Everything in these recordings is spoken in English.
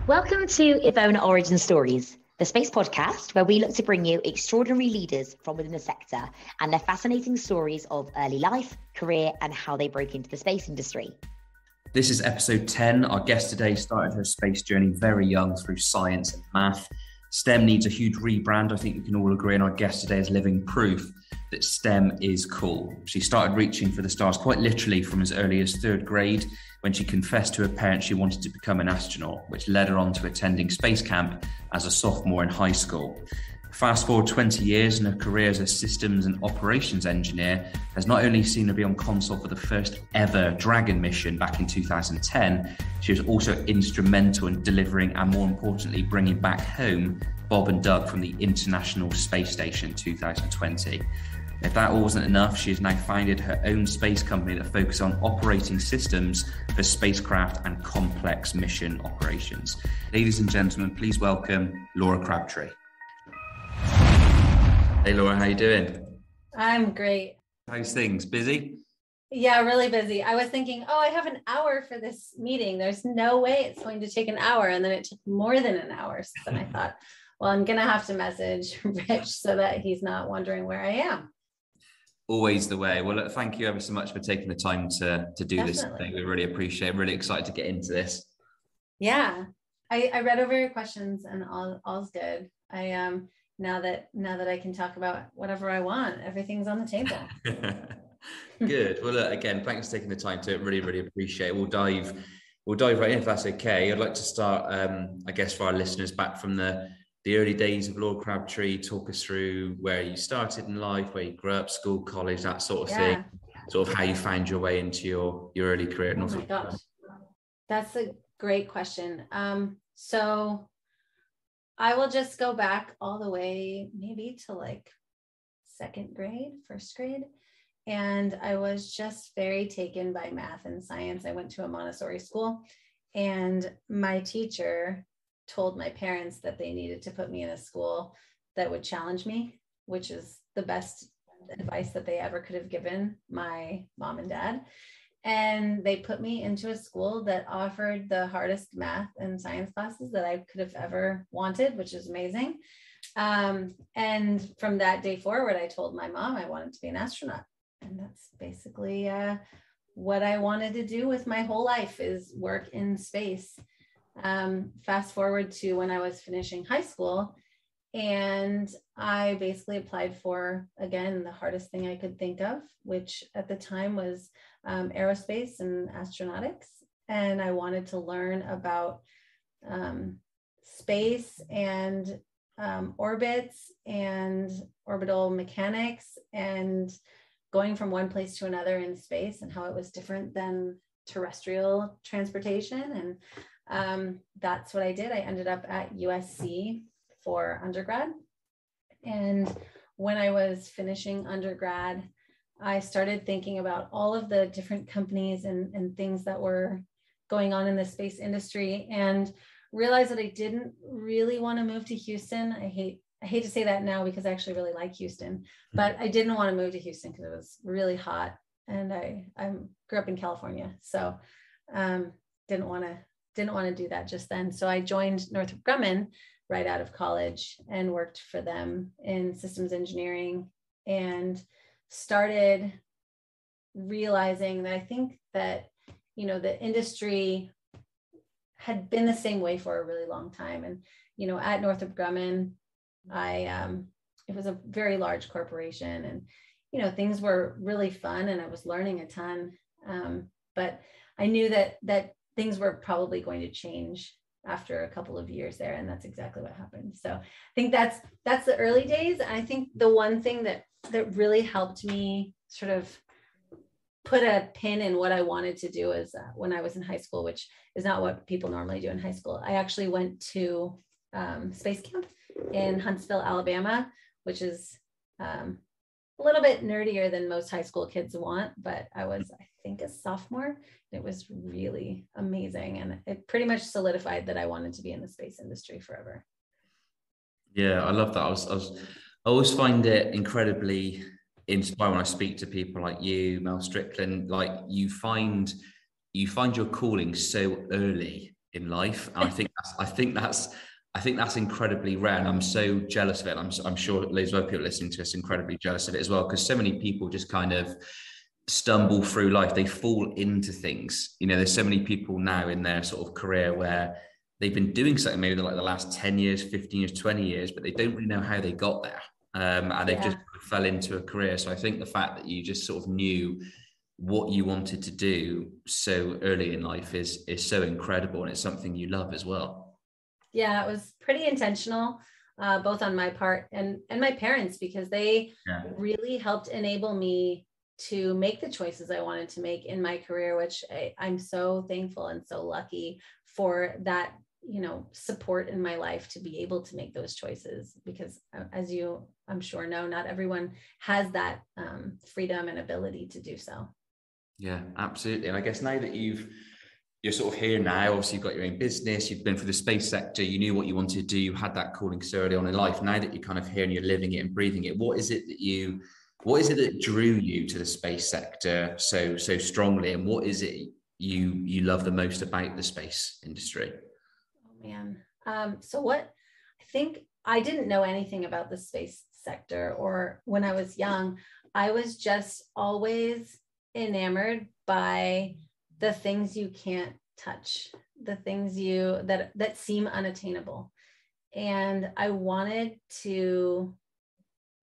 Welcome to EVONA Origin Stories, the space podcast where we look to bring you extraordinary leaders from within the sector and their fascinating stories of early life, career, and how they broke into the space industry. This is episode 10. Our guest today started her space journey very young through science and math. STEM needs a huge rebrand. I think we can all agree, and our guest today is living proof that STEM is cool. She started reaching for the stars quite literally from as early as third grade, when she confessed to her parents she wanted to become an astronaut, which led her on to attending space camp as a sophomore in high school. Fast forward 20 years, and her career as a systems and operations engineer has not only seen her be on console for the first ever Dragon mission back in 2010, she was also instrumental in delivering and, more importantly, bringing back home Bob and Doug from the International Space Station in 2020. If that wasn't enough, she has now founded her own space company that focuses on operating systems for spacecraft and complex mission operations. Ladies and gentlemen, please welcome Laura Crabtree. Hey Laura, how you doing? I'm great. How's things? Busy? Yeah, really busy. I was thinking, I have an hour for this meeting. There's no way it's going to take an hour. And then it took more than an hour. So then I thought, well, I'm going to have to message Rich so that he's not wondering where I am. Always the way. Well, look, thank you ever so much for taking the time to do Definitely. This thing. We really appreciate it. Really excited to get into this. Yeah, I read over your questions and all's good. Now that I can talk about whatever I want, everything's on the table. Good. Well, look, again, thanks for taking the time to really, really appreciate it. We'll dive right in if that's okay. I'd like to start, I guess, for our listeners back from the early days of Laura Crabtree. Talk us through where you started in life, where you grew up, school, college, that sort of thing. Sort of how you found your way into your early career at Northrop Grumman. Oh my gosh, that's a great question. So I will just go back all the way maybe to like first grade. And I was just very taken by math and science. I went to a Montessori school, and my teacher told my parents that they needed to put me in a school that would challenge me, which is the best advice that they ever could have given my mom and dad. And they put me into a school that offered the hardest math and science classes that I could have ever wanted, which is amazing. And from that day forward, I told my mom I wanted to be an astronaut. And that's basically what I wanted to do with my whole life, is work in space. Fast forward to when I was finishing high school, and I basically applied for, again, the hardest thing I could think of, which at the time was aerospace and astronautics. And I wanted to learn about space and orbits and orbital mechanics and going from one place to another in space and how it was different than terrestrial transportation. And that's what I did. I ended up at USC for undergrad. And when I was finishing undergrad, I started thinking about all of the different companies and things that were going on in the space industry, and realized that I didn't really want to move to Houston. I hate to say that now because I actually really like Houston, but I didn't want to move to Houston because it was really hot, and I grew up in California, so didn't want to do that just then. So I joined Northrop Grumman right out of college and worked for them in systems engineering, and started realizing that I think that, the industry had been the same way for a really long time. And, at Northrop Grumman, it was a very large corporation, and, things were really fun and I was learning a ton. But I knew that things were probably going to change after a couple of years there. And that's exactly what happened. So I think that's the early days. And I think the one thing that really helped me sort of put a pin in what I wanted to do is when I was in high school, which is not what people normally do in high school. I actually went to space camp in Huntsville, Alabama, which is a little bit nerdier than most high school kids want, but I was, I think, a sophomore. It was really amazing. And it pretty much solidified that I wanted to be in the space industry forever. Yeah, I love that. I always find it incredibly inspiring when I speak to people like you, Mel Strickland. Like you find your calling so early in life. And I think that's incredibly rare. And I'm so jealous of it. I'm sure loads of other people listening to us are incredibly jealous of it as well, because so many people just kind of stumble through life. They fall into things. You know, there's so many people now in their sort of career where they've been doing something maybe like the last 10 years, 15 years, 20 years, but they don't really know how they got there. And they've just fell into a career. So I think the fact that you just sort of knew what you wanted to do so early in life is so incredible, and it's something you love as well. Yeah, it was pretty intentional, both on my part and my parents, because they really helped enable me to make the choices I wanted to make in my career, which I'm so thankful and so lucky for that, you know, support in my life to be able to make those choices, because as you, I'm sure know, not everyone has that freedom and ability to do so. Yeah, absolutely. And I guess now that you're sort of here now, obviously you've got your own business, you've been through the space sector, you knew what you wanted to do, you had that calling so early on in life. Now that you're kind of here and you're living it and breathing it, what is it that drew you to the space sector so strongly? And what is it you love the most about the space industry? Oh man. So what I think, I didn't know anything about the space sector, or when I was young, I was just always enamored by the things you can't touch, the things that seem unattainable. And I wanted to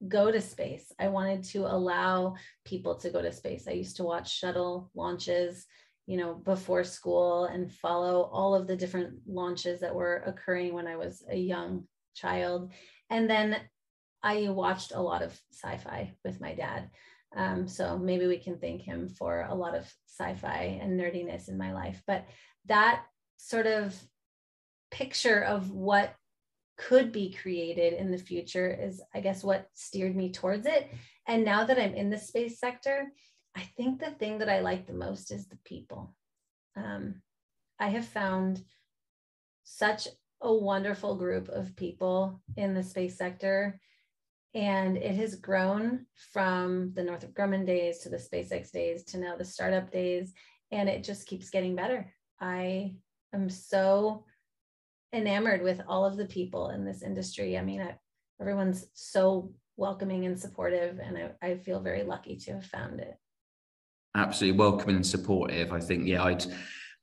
go to space. I wanted to allow people to go to space. I used to watch shuttle launches, you know, before school, and follow all of the different launches that were occurring when I was a young child. And then I watched a lot of sci-fi with my dad. So maybe we can thank him for a lot of sci-fi and nerdiness in my life. But that sort of picture of what could be created in the future is, I guess, what steered me towards it. And now that I'm in the space sector, I think the thing that I like the most is the people. I have found such a wonderful group of people in the space sector. And it has grown from the Northrop Grumman days to the SpaceX days to now the startup days. And it just keeps getting better. I am so enamored with all of the people in this industry. I mean, everyone's so welcoming and supportive, and I feel very lucky to have found it. Absolutely welcoming and supportive. I think, yeah, I'd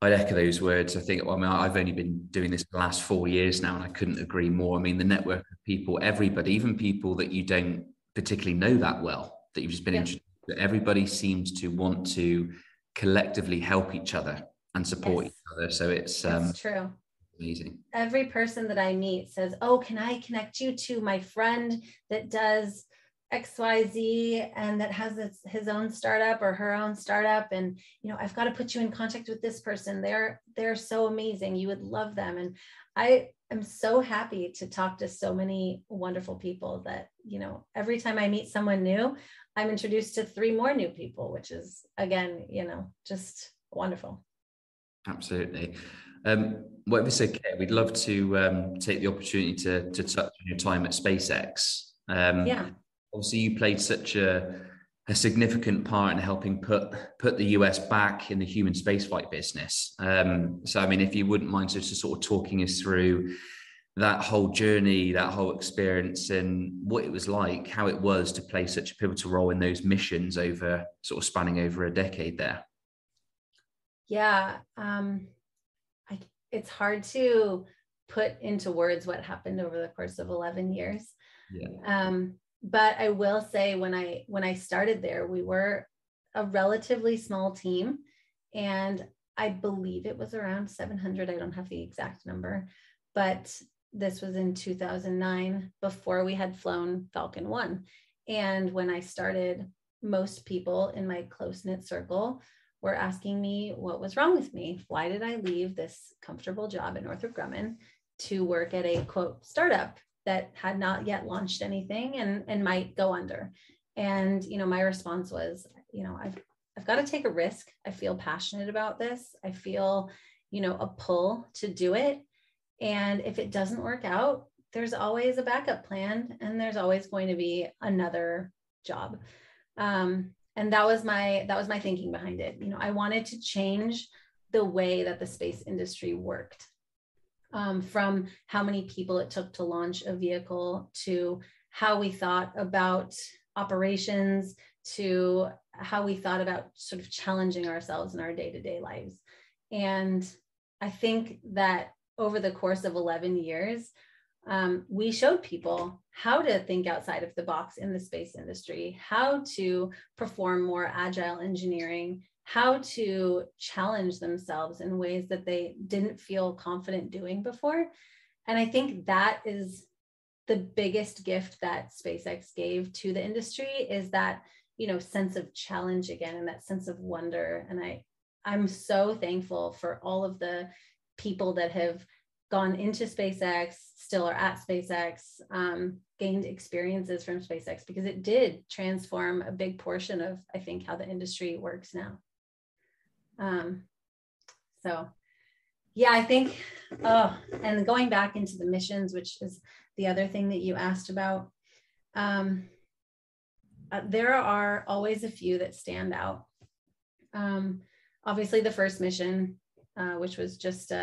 echo those words. I think, well, I mean, I've only been doing this for the last 4 years now, and I couldn't agree more. I mean, the network of people, everybody, even people that you don't particularly know that well, that you've just been introduced to, everybody seems to want to collectively help each other and support each other. So it's true. Amazing. Every person that I meet says, oh, can I connect you to my friend that does XYZ and that has his own startup or her own startup, and you know, I've got to put you in contact with this person. They're so amazing, you would love them. And I am so happy to talk to so many wonderful people that, you know, every time I meet someone new, I'm introduced to 3 more new people, which is, again, you know, just wonderful. Absolutely. Well, if it's okay, we'd love to take the opportunity to touch on your time at SpaceX. Obviously, you played such a significant part in helping put the US back in the human spaceflight business. So, I mean, if you wouldn't mind just sort of talking us through that whole journey, that whole experience, and what it was like, how it was to play such a pivotal role in those missions over sort of spanning over a decade there. Yeah, it's hard to put into words what happened over the course of 11 years. Yeah. But I will say, when I started there, we were a relatively small team, and I believe it was around 700. I don't have the exact number, but this was in 2009, before we had flown Falcon 1. And when I started, most people in my close-knit circle were asking me what was wrong with me. Why did I leave this comfortable job at Northrop Grumman to work at a, quote, startup that had not yet launched anything and might go under? And, you know, my response was, you know, I've got to take a risk. I feel passionate about this. I feel, you know, a pull to do it. And if it doesn't work out, there's always a backup plan, and there's always going to be another job. And that was my thinking behind it. You know, I wanted to change the way that the space industry worked. from how many people it took to launch a vehicle, to how we thought about operations, to how we thought about sort of challenging ourselves in our day-to-day lives. And I think that over the course of 11 years, we showed people how to think outside of the box in the space industry, how to perform more agile engineering, how to challenge themselves in ways that they didn't feel confident doing before. And I think that is the biggest gift that SpaceX gave to the industry, is that, you know, sense of challenge again, and that sense of wonder. And I'm so thankful for all of the people that have gone into SpaceX, still are at SpaceX, gained experiences from SpaceX, because it did transform a big portion of, I think, how the industry works now. So yeah, I think, and going back into the missions, which is the other thing that you asked about, there are always a few that stand out. Obviously the first mission, which was just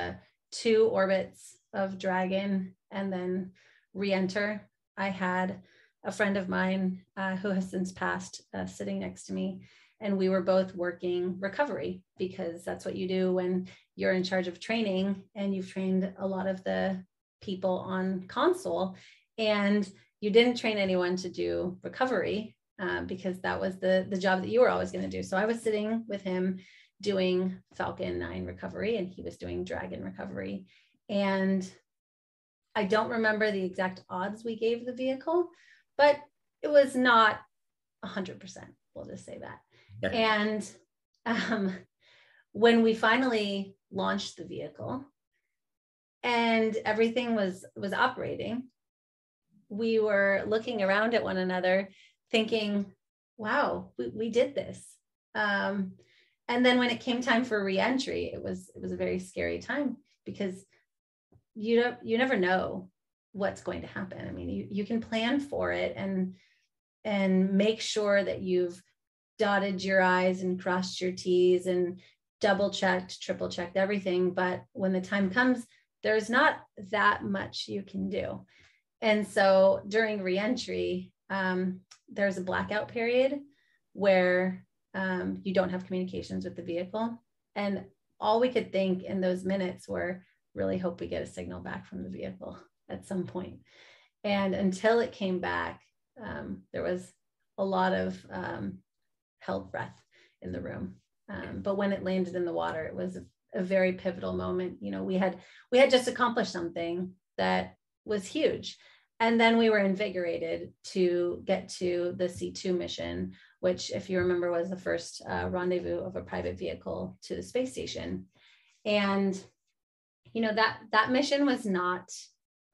2 orbits of Dragon and then re-enter. I had a friend of mine who has since passed sitting next to me, and we were both working recovery, because that's what you do when you're in charge of training and you've trained a lot of the people on console, and you didn't train anyone to do recovery because that was the job that you were always going to do. So I was sitting with him doing Falcon 9 recovery, and he was doing Dragon recovery. And I don't remember the exact odds we gave the vehicle, but it was not 100%. We'll just say that. Yeah. And when we finally launched the vehicle and everything was operating, we were looking around at one another thinking, wow, we did this. And then when it came time for re-entry, it was a very scary time, because you never know what's going to happen. I mean, you can plan for it and make sure that you've dotted your I's and crossed your T's and double checked, triple checked everything. But when the time comes, there's not that much you can do. And so during re-entry, there's a blackout period where you don't have communications with the vehicle. And all we could think in those minutes were, really hope we get a signal back from the vehicle at some point. And until it came back, there was a lot of held breath in the room. But when it landed in the water, it was a very pivotal moment. You know, we had just accomplished something that was huge. And then we were invigorated to get to the C2 mission, which, if you remember, was the first rendezvous of a private vehicle to the space station. And, you know, that mission was not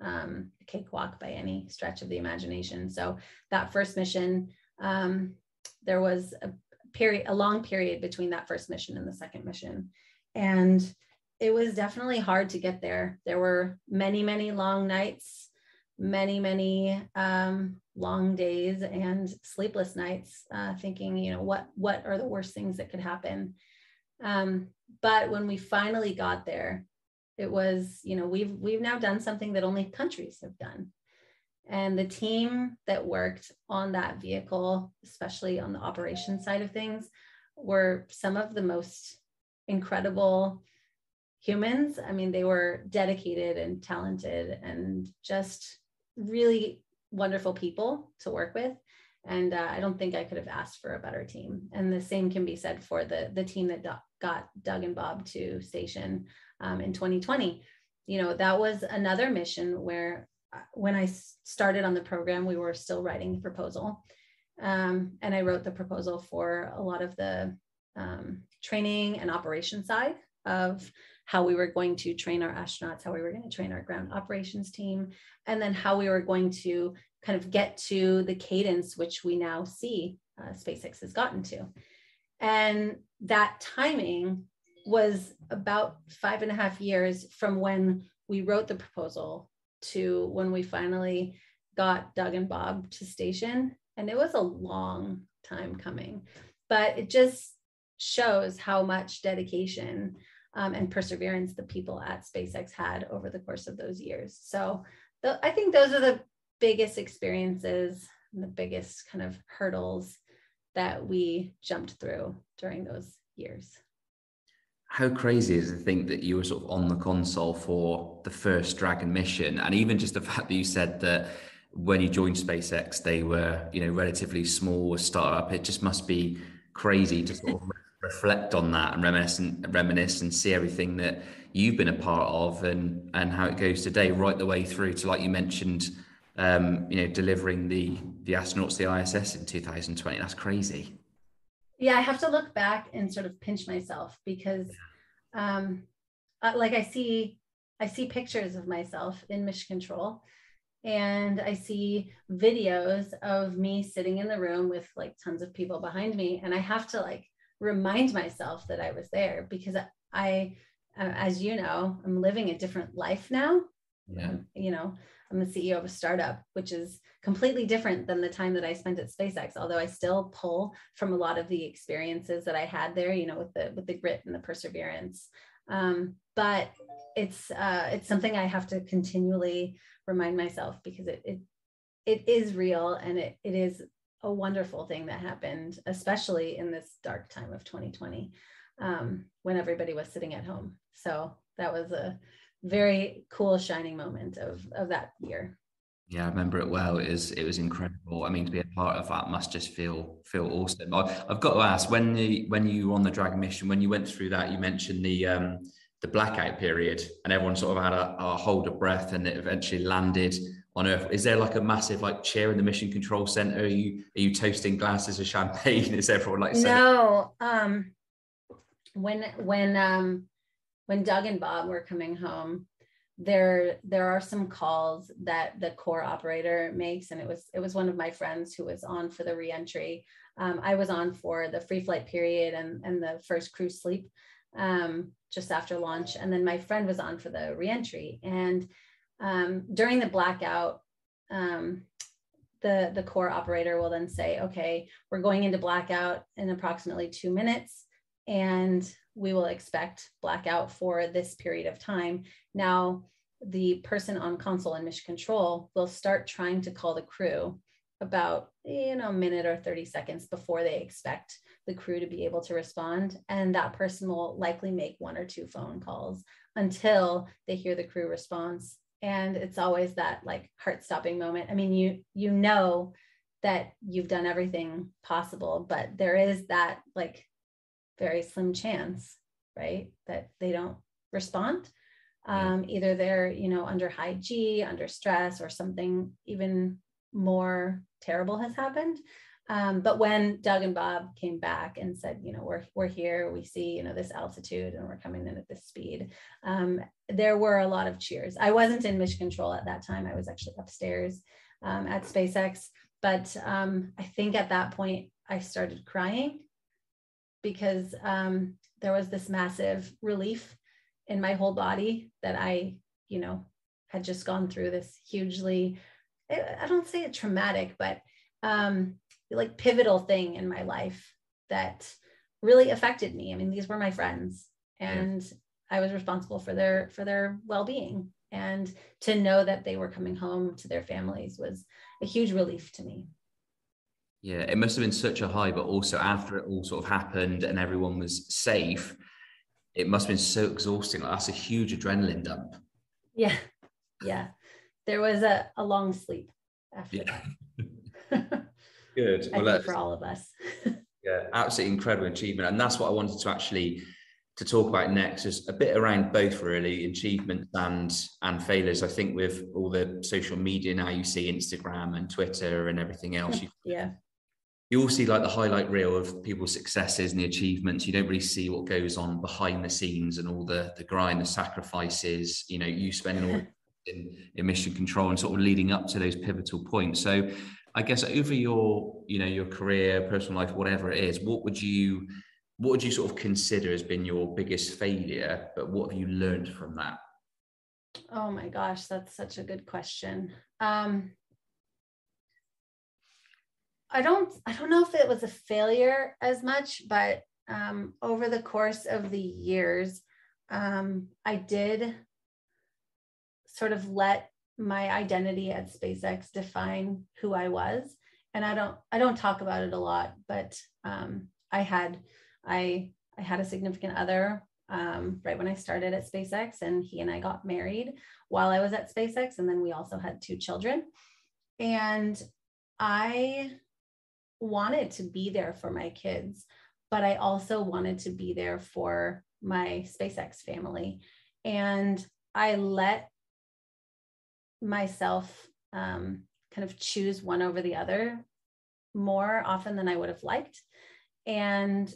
a cakewalk by any stretch of the imagination. So that first mission, there was a long period between that first mission and the second mission. And it was definitely hard to get there. There were many, many long nights, many, many long days and sleepless nights, thinking, you know, what are the worst things that could happen? But when we finally got there, it was, you know, we've now done something that only countries have done. And the team that worked on that vehicle, especially on the operations side of things, were some of the most incredible humans. I mean, they were dedicated and talented and just really wonderful people to work with. And I don't think I could have asked for a better team. And the same can be said for the team that got Doug and Bob to station in 2020. You know, that was another mission where when I started on the program, we were still writing the proposal. And I wrote the proposal for a lot of the training and operation side of how we were going to train our astronauts, how we were going to train our ground operations team, and then how we were going to kind of get to the cadence which we now see SpaceX has gotten to. And that timing was about 5.5 years from when we wrote the proposal to when we finally got Doug and Bob to station. And it was a long time coming, but it just shows how much dedication and perseverance the people at SpaceX had over the course of those years. So I think those are the biggest experiences and the biggest kind of hurdles that we jumped through during those years. How crazy is to think that you were sort of on the console for the first Dragon mission, and even just the fact that you said that when you joined SpaceX, they were, you know, relatively small, a startup. It just must be crazy to sort of reflect on that and reminisce and see everything that you've been a part of and how it goes today, right the way through to, like you mentioned, you know, delivering the astronauts to the ISS in 2020. That's crazy. Yeah, I have to look back and sort of pinch myself because like I see pictures of myself in mission control, and I see videos of me sitting in the room with like tons of people behind me, and I have to like remind myself that I was there, because I as you know, I'm living a different life now. Yeah. You know, I'm the CEO of a startup, which is completely different than the time that I spent at SpaceX, although I still pull from a lot of the experiences that I had there, you know, with the grit and the perseverance. But it's something I have to continually remind myself, because it is real, and it is a wonderful thing that happened, especially in this dark time of 2020, when everybody was sitting at home. So that was a very cool shining moment of that year. Yeah, I remember it well. It was incredible. I mean, to be a part of that must just feel awesome. I've got to ask, when you were on the Dragon mission, when you went through that, you mentioned the blackout period, and everyone sort of had a hold of breath, and it eventually landed on Earth. Is there like a massive like cheer in the mission control center? Are you toasting glasses of champagne? Is everyone like no? When Doug and Bob were coming home, there are some calls that the core operator makes, and it was one of my friends who was on for the reentry. I was on for the free flight period and the first crew sleep just after launch, and then my friend was on for the reentry. And during the blackout, the core operator will then say, "Okay, we're going into blackout in approximately 2 minutes, and we will expect blackout for this period of time." Now, the person on console and mission control will start trying to call the crew about, you know, a minute or 30 seconds before they expect the crew to be able to respond. And that person will likely make 1 or 2 phone calls until they hear the crew response. And it's always that like heart-stopping moment. I mean, you know that you've done everything possible, but there is that like very slim chance, right, that they don't respond. Either they're, you know, under high G, under stress, or something even more terrible has happened. But when Doug and Bob came back and said, you know, we're here, we see, you know, this altitude, and we're coming in at this speed, there were a lot of cheers. I wasn't in mission control at that time. I was actually upstairs at SpaceX. But I think at that point I started crying, because there was this massive relief in my whole body that I, you know, had just gone through this hugely, I don't say it traumatic, but like pivotal thing in my life that really affected me. I mean, these were my friends, and I was responsible for their well-being, and to know that they were coming home to their families was a huge relief to me. Yeah, it must have been such a high, but also after it all sort of happened and everyone was safe, it must have been so exhausting. Like, that's a huge adrenaline dump. Yeah. There was a long sleep after that. Good. Well, I think for all of us. Yeah, absolutely incredible achievement. And that's what I wanted to talk about next, is a bit around both really achievements and failures. I think with all the social media now, you see Instagram and Twitter and everything else. You all see like the highlight reel of people's successes and the achievements. You don't really see what goes on behind the scenes and all the grind, the sacrifices, you know, you spending all in mission control and sort of leading up to those pivotal points. So I guess over your, you know, your career, personal life, whatever it is, what would you sort of consider has been your biggest failure, but what have you learned from that? Oh my gosh, that's such a good question. I don't know if it was a failure as much, but over the course of the years, I did sort of let my identity at SpaceX define who I was. And I don't talk about it a lot, but I had a significant other right when I started at SpaceX, and he and I got married while I was at SpaceX. And then we also had 2 children. And I wanted to be there for my kids, but I also wanted to be there for my SpaceX family. And I let myself kind of choose one over the other more often than I would have liked. And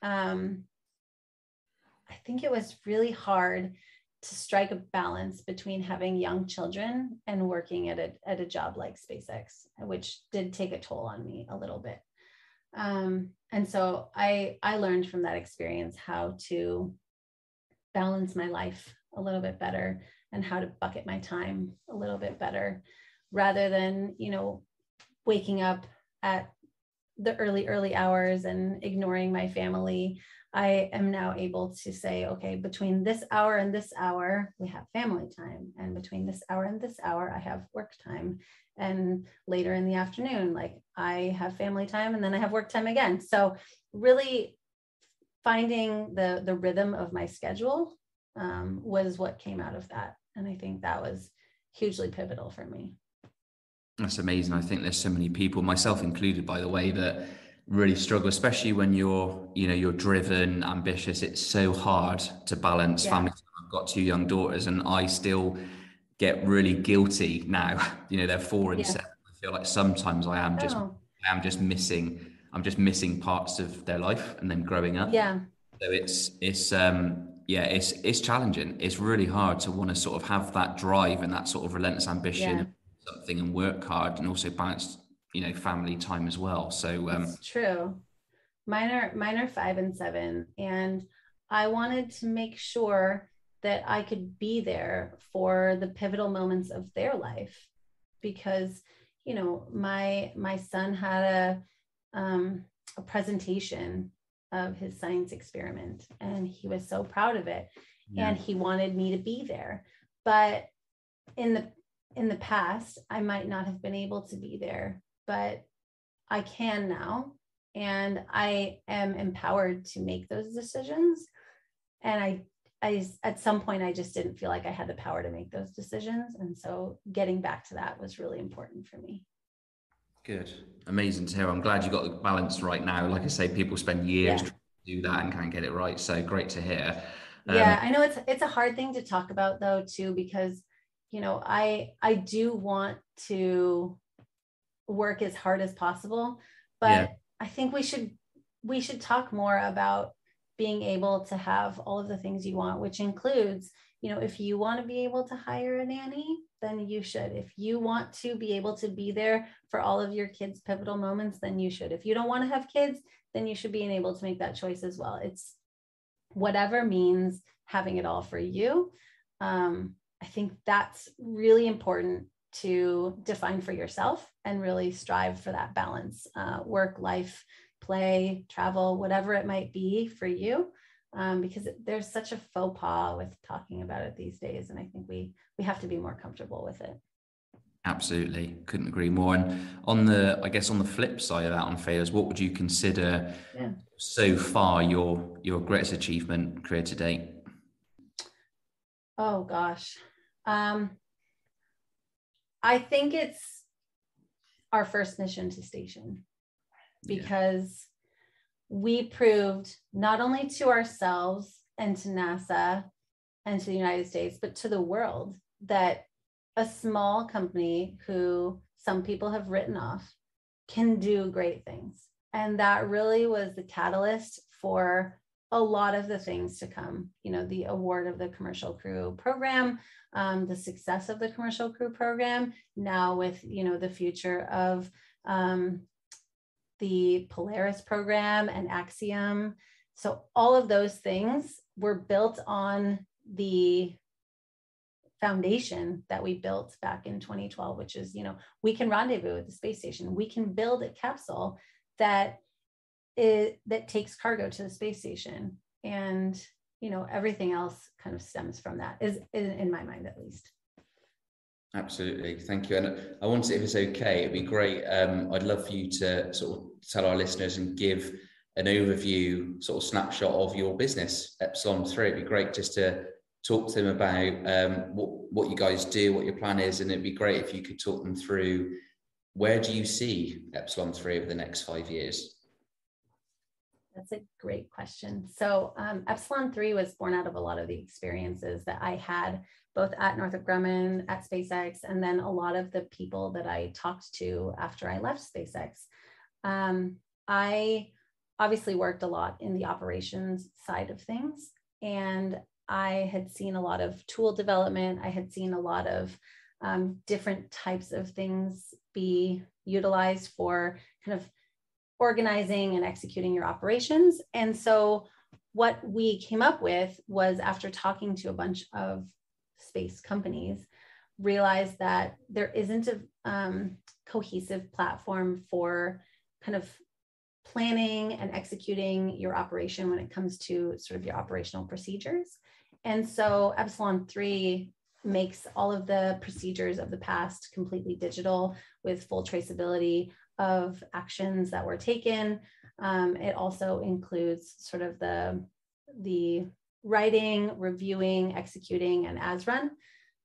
I think it was really hard to strike a balance between having young children and working at a job like SpaceX, which did take a toll on me a little bit. And so I learned from that experience how to balance my life a little bit better and how to bucket my time a little bit better, rather than, waking up at the early hours and ignoring my family. I am now able to say, okay, between this hour and this hour, we have family time. And between this hour and this hour, I have work time. And later in the afternoon, like, I have family time and then I have work time again. So really finding the rhythm of my schedule was what came out of that. And I think that was hugely pivotal for me. That's amazing. I think there's so many people, myself included, by the way, that really struggle, especially when you're driven, ambitious. It's so hard to balance family. I've got 2 young daughters, and I still get really guilty now. They're 4 and 7. I feel like sometimes I am just missing parts of their life and them growing up. Yeah. So it's challenging. It's really hard to want to sort of have that drive and that sort of relentless ambition, something, and work hard, and also balance, family time as well. So it's true. Mine are 5 and 7, and I wanted to make sure that I could be there for the pivotal moments of their life, because my son had a presentation of his science experiment, and he was so proud of it, and he wanted me to be there. But in the past, I might not have been able to be there, but I can now, and I am empowered to make those decisions. And I at some point, I just didn't feel like I had the power to make those decisions. And so getting back to that was really important for me. Good. Amazing to hear. I'm glad you got the balance right now. Like I say, people spend years trying to do that and can't get it right. So great to hear. I know it's a hard thing to talk about, though, too, because, I do want to work as hard as possible, but I think we should talk more about being able to have all of the things you want, which includes, if you want to be able to hire a nanny, then you should. If you want to be able to be there for all of your kids' pivotal moments, then you should. If you don't want to have kids, then you should be able to make that choice as well. It's whatever means having it all for you. I think that's really important to define for yourself and really strive for that balance, work, life, play, travel, whatever it might be for you, because there's such a faux pas with talking about it these days. And I think we have to be more comfortable with it. Absolutely. Couldn't agree more. And on the flip side of that, on failures, what would you consider so far your greatest achievement career to date? Oh gosh. I think it's our first mission to station, because we proved not only to ourselves and to NASA and to the United States, but to the world, that a small company who some people have written off can do great things. And that really was the catalyst for a lot of the things to come, the award of the Commercial Crew Program, the success of the Commercial Crew Program, now with, the future of the Polaris program and Axiom. So all of those things were built on the foundation that we built back in 2012, which is, we can rendezvous at the space station. We can build a capsule that takes cargo to the space station. And everything else kind of stems from that, is in my mind, at least. Absolutely. Thank you. And I wanted, if it's okay, it'd be great. I'd love for you to sort of tell our listeners and give an overview, sort of snapshot of your business, Epsilon3. It'd be great just to talk to them about what you guys do, what your plan is. And it'd be great if you could talk them through, where do you see Epsilon3 over the next 5 years? That's a great question. So Epsilon3 was born out of a lot of the experiences that I had, both at Northrop Grumman, at SpaceX, and then a lot of the people that I talked to after I left SpaceX. I obviously worked a lot in the operations side of things, and I had seen a lot of tool development. I had seen a lot of different types of things be utilized for kind of organizing and executing your operations. And so what we came up with was, after talking to a bunch of space companies, realized that there isn't a cohesive platform for kind of planning and executing your operation when it comes to sort of your operational procedures. And so Epsilon3 makes all of the procedures of the past completely digital, with full traceability of actions that were taken. It also includes sort of the writing, reviewing, executing, and as run.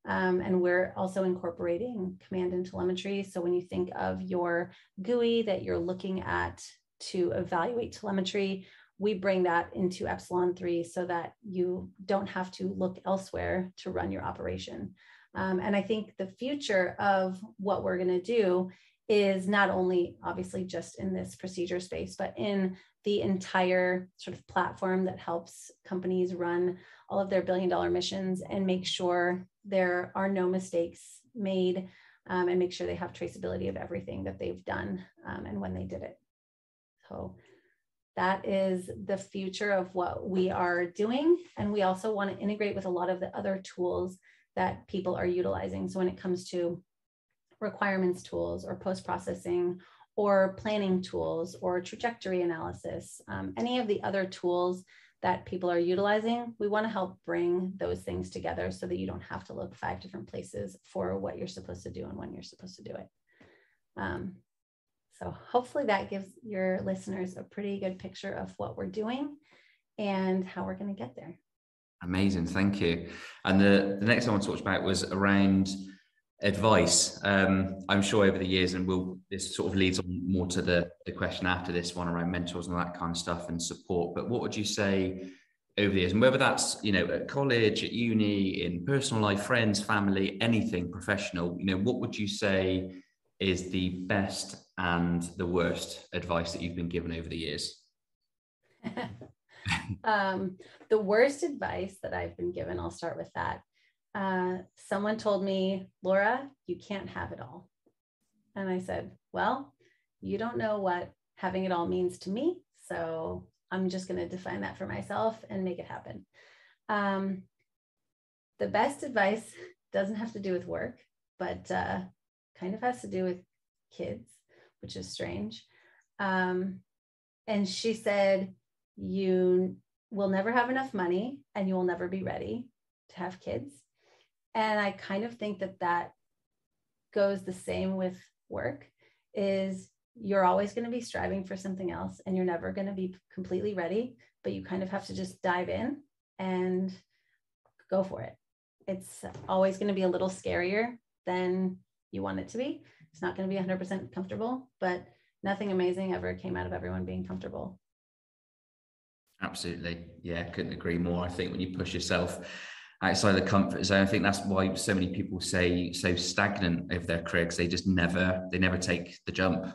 And we're also incorporating command and telemetry. So when you think of your GUI that you're looking at to evaluate telemetry, we bring that into Epsilon3 so that you don't have to look elsewhere to run your operation. And I think the future of what we're going to do is not only obviously just in this procedure space, but in the entire sort of platform that helps companies run all of their billion-dollar missions and make sure there are no mistakes made, and make sure they have traceability of everything that they've done and when they did it. So that is the future of what we are doing. And we also want to integrate with a lot of the other tools that people are utilizing. So when it comes to requirements tools, or post-processing, or planning tools, or trajectory analysis, any of the other tools that people are utilizing, we want to help bring those things together so that you don't have to look 5 different places for what you're supposed to do and when you're supposed to do it. So hopefully that gives your listeners a pretty good picture of what we're doing and how we're going to get there. Amazing, thank you. And the next one I want to talk about was around advice. I'm sure over the years, and this sort of leads on more to the question after this one around mentors and all that kind of stuff and support. But what would you say over the years, and whether that's at college, at uni, in personal life, friends, family, anything professional, what would you say is the best and the worst advice that you've been given over the years? The worst advice that I've been given, I'll start with that. Someone told me, Laura, you can't have it all. And I said, well, you don't know what having it all means to me, so I'm just going to define that for myself and make it happen. The best advice doesn't have to do with work, but kind of has to do with kids, which is strange. And she said, you will never have enough money and you will never be ready to have kids. And I kind of think that goes the same with work, is you're always going to be striving for something else and you're never going to be completely ready, but you kind of have to just dive in and go for it. It's always going to be a little scarier than you want it to be. It's not going to be 100% comfortable, but nothing amazing ever came out of everyone being comfortable. Absolutely. Yeah, couldn't agree more. I think when you push yourself outside the comfort zone, I think that's why so many people say so stagnant over their career, because they never take the jump.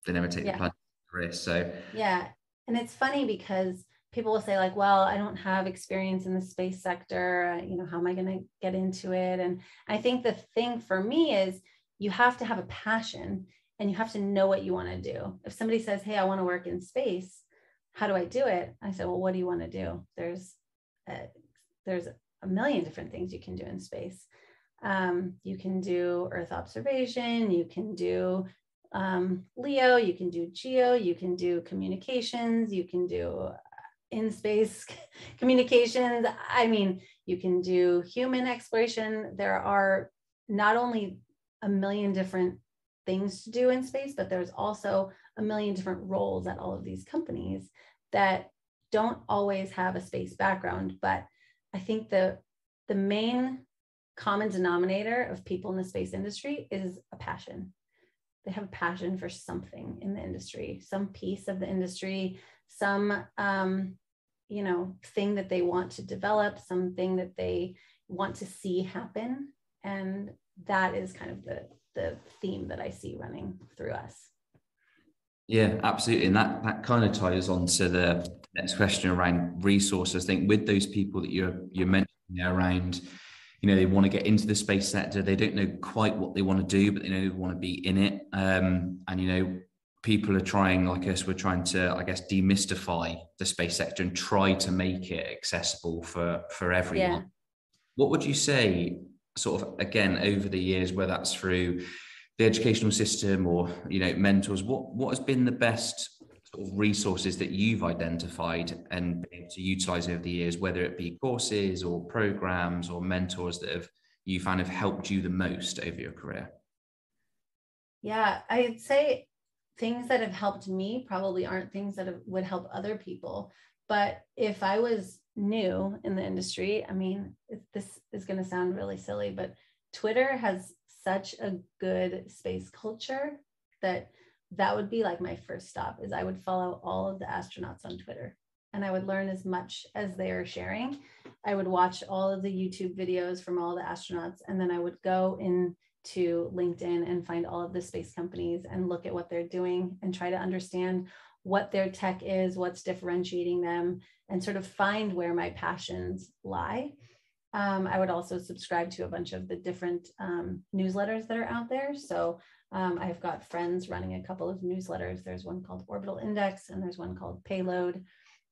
They never take the plunge career. So yeah. And it's funny because people will say like, well, I don't have experience in the space sector. How am I going to get into it? And I think the thing for me is you have to have a passion and you have to know what you want to do. If somebody says, hey, I want to work in space, how do I do it? I said, well, what do you want to do? There's a million different things you can do in space. You can do Earth observation, you can do LEO, you can do GEO, you can do communications, you can do in space communications. I mean, you can do human exploration. There are not only a million different things to do in space, but there's also a million different roles at all of these companies that don't always have a space background. But I think the main common denominator of people in the space industry is a passion. They have a passion for something in the industry, some piece of the industry, some thing that they want to develop, something that they want to see happen. And that is kind of the theme that I see running through us. Yeah, absolutely. And that kind of ties on to the next question around resources. I think with those people that you're mentioning around, they want to get into the space sector. They don't know quite what they want to do, but they know they want to be in it. And people are trying, like us, we're trying to, I guess, demystify the space sector and try to make it accessible for everyone. Yeah. What would you say, sort of, again, over the years, whether that's through the educational system or, mentors, what has been the best sort of resources that you've identified and been able to utilize over the years, whether it be courses or programs or mentors that you found have helped you the most over your career? Yeah, I'd say things that have helped me probably aren't things that would help other people. But if I was new in the industry, I mean, this is going to sound really silly, but Twitter has such a good space culture that would be like my first stop. Is I would follow all of the astronauts on Twitter and I would learn as much as they are sharing. I would watch all of the YouTube videos from all the astronauts, and then I would go into LinkedIn and find all of the space companies and look at what they're doing and try to understand what their tech is, what's differentiating them, and sort of find where my passions lie. I would also subscribe to a bunch of the different newsletters that are out there. So I've got friends running a couple of newsletters. There's one called Orbital Index and there's one called Payload.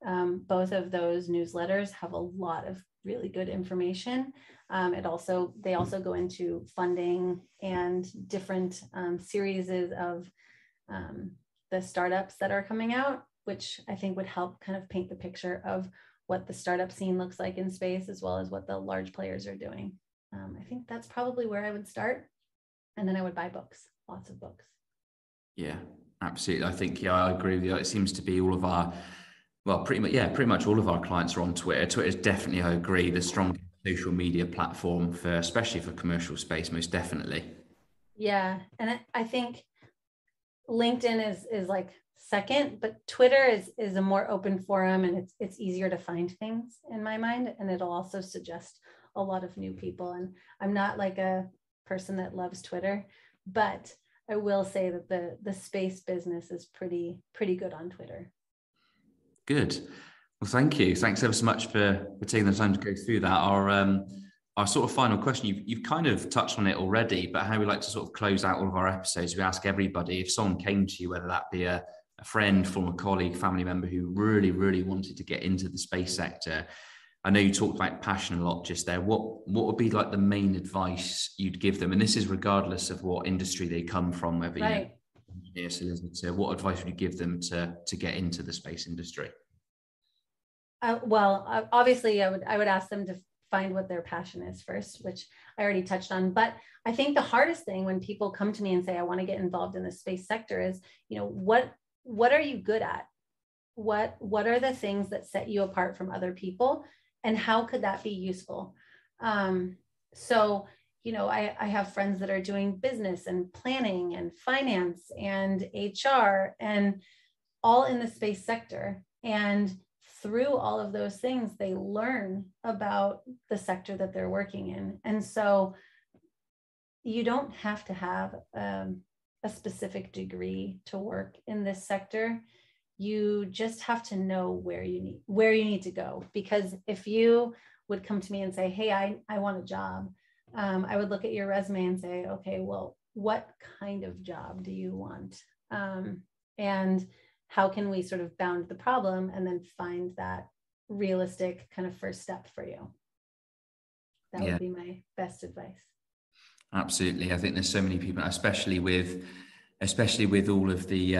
Both of those newsletters have a lot of really good information. They also go into funding and different series of the startups that are coming out, which I think would help kind of paint the picture of what the startup scene looks like in space, as well as what the large players are doing. I think that's probably where I would start. And then I would buy books, lots of books. Yeah, absolutely. I think, I agree with you. It seems to be all of our, pretty much all of our clients are on Twitter. Twitter is definitely, I agree, the strongest social media platform especially for commercial space, most definitely. Yeah. And I think LinkedIn is like second, but Twitter is a more open forum and it's easier to find things in my mind. And it'll also suggest a lot of new people. And I'm not like a person that loves Twitter, but I will say that the space business is pretty good on Twitter. Good. Well, thank you. Thanks ever so much for taking the time to go through that. Our sort of final question, you've kind of touched on it already, but how we like to sort of close out all of our episodes, we ask everybody, if someone came to you, whether that be a friend, former colleague, family member who really, really wanted to get into the space sector. I know you talked about passion a lot just there. What would be like the main advice you'd give them? And this is regardless of what industry they come from, whether right. Engineer, solicitor, what advice would you give them to get into the space industry? Obviously I would ask them to find what their passion is first, which I already touched on. But I think the hardest thing when people come to me and say, I want to get involved in the space sector is, what are you good at? What are the things that set you apart from other people? And how could that be useful? So, I have friends that are doing business and planning and finance and HR and all in the space sector. And through all of those things, they learn about the sector that they're working in. And so you don't have to have a specific degree to work in this sector. You just have to know where you need to go. Because if you would come to me and say, hey, I want a job, I would look at your resume and say, okay, well, what kind of job do you want? And how can we sort of bound the problem and then find that realistic kind of first step for you? That would be my best advice. Absolutely. I think there's so many people, especially with especially with all of the,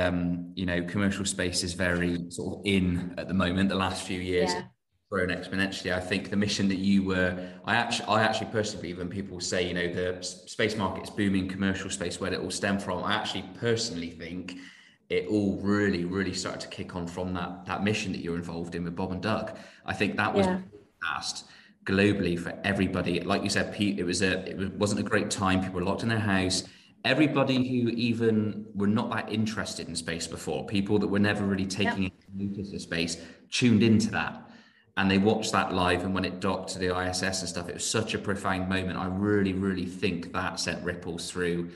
commercial space is very sort of in at the moment, the last few years. Yeah. Grown exponentially. I think the mission that you were, I actually personally believe when people say, the space market's booming, commercial space, where it all stem from, I actually personally think it all really, really started to kick on from that mission that you're involved in with Bob and Doug. I think that was asked globally for everybody. Like you said, Pete, it wasn't a great time. People were locked in their house. Everybody who even were not that interested in space before, people that were never really taking notice of space, tuned into that. And they watched that live, and when it docked to the ISS and stuff, it was such a profound moment. I really, really think that sent ripples through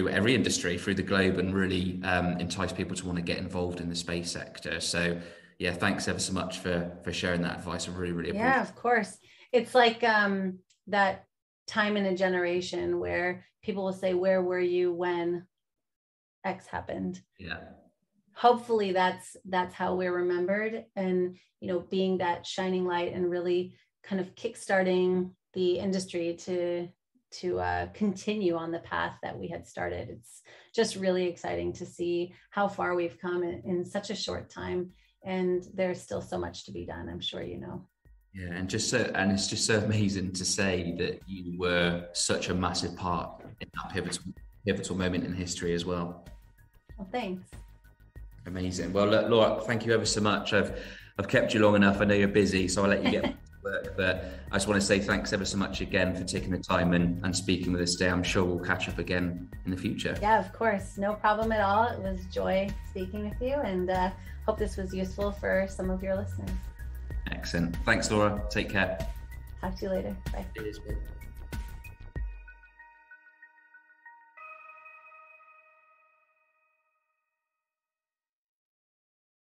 every industry, through the globe, and really enticed people to want to get involved in the space sector. So, yeah, thanks ever so much for sharing that advice. I really, really appreciate it. Yeah, of course. It's like that time in a generation where people will say, "Where were you when X happened?" Yeah. Hopefully that's how we're remembered, and being that shining light and really kind of kickstarting the industry to continue on the path that we had started. It's just really exciting to see how far we've come in such a short time, and there's still so much to be done, I'm sure you know. Yeah, and it's just so amazing to say that you were such a massive part in that pivotal moment in history as well. Well, thanks. Amazing. Well, look, Laura, thank you ever so much. I've kept you long enough. I know you're busy, so I'll let you get back to work. But I just want to say thanks ever so much again for taking the time and speaking with us today. I'm sure we'll catch up again in the future. Yeah, of course. No problem at all. It was joy speaking with you, and hope this was useful for some of your listeners. Excellent. Thanks, Laura. Take care. Talk to you later. Bye. Cheers, babe.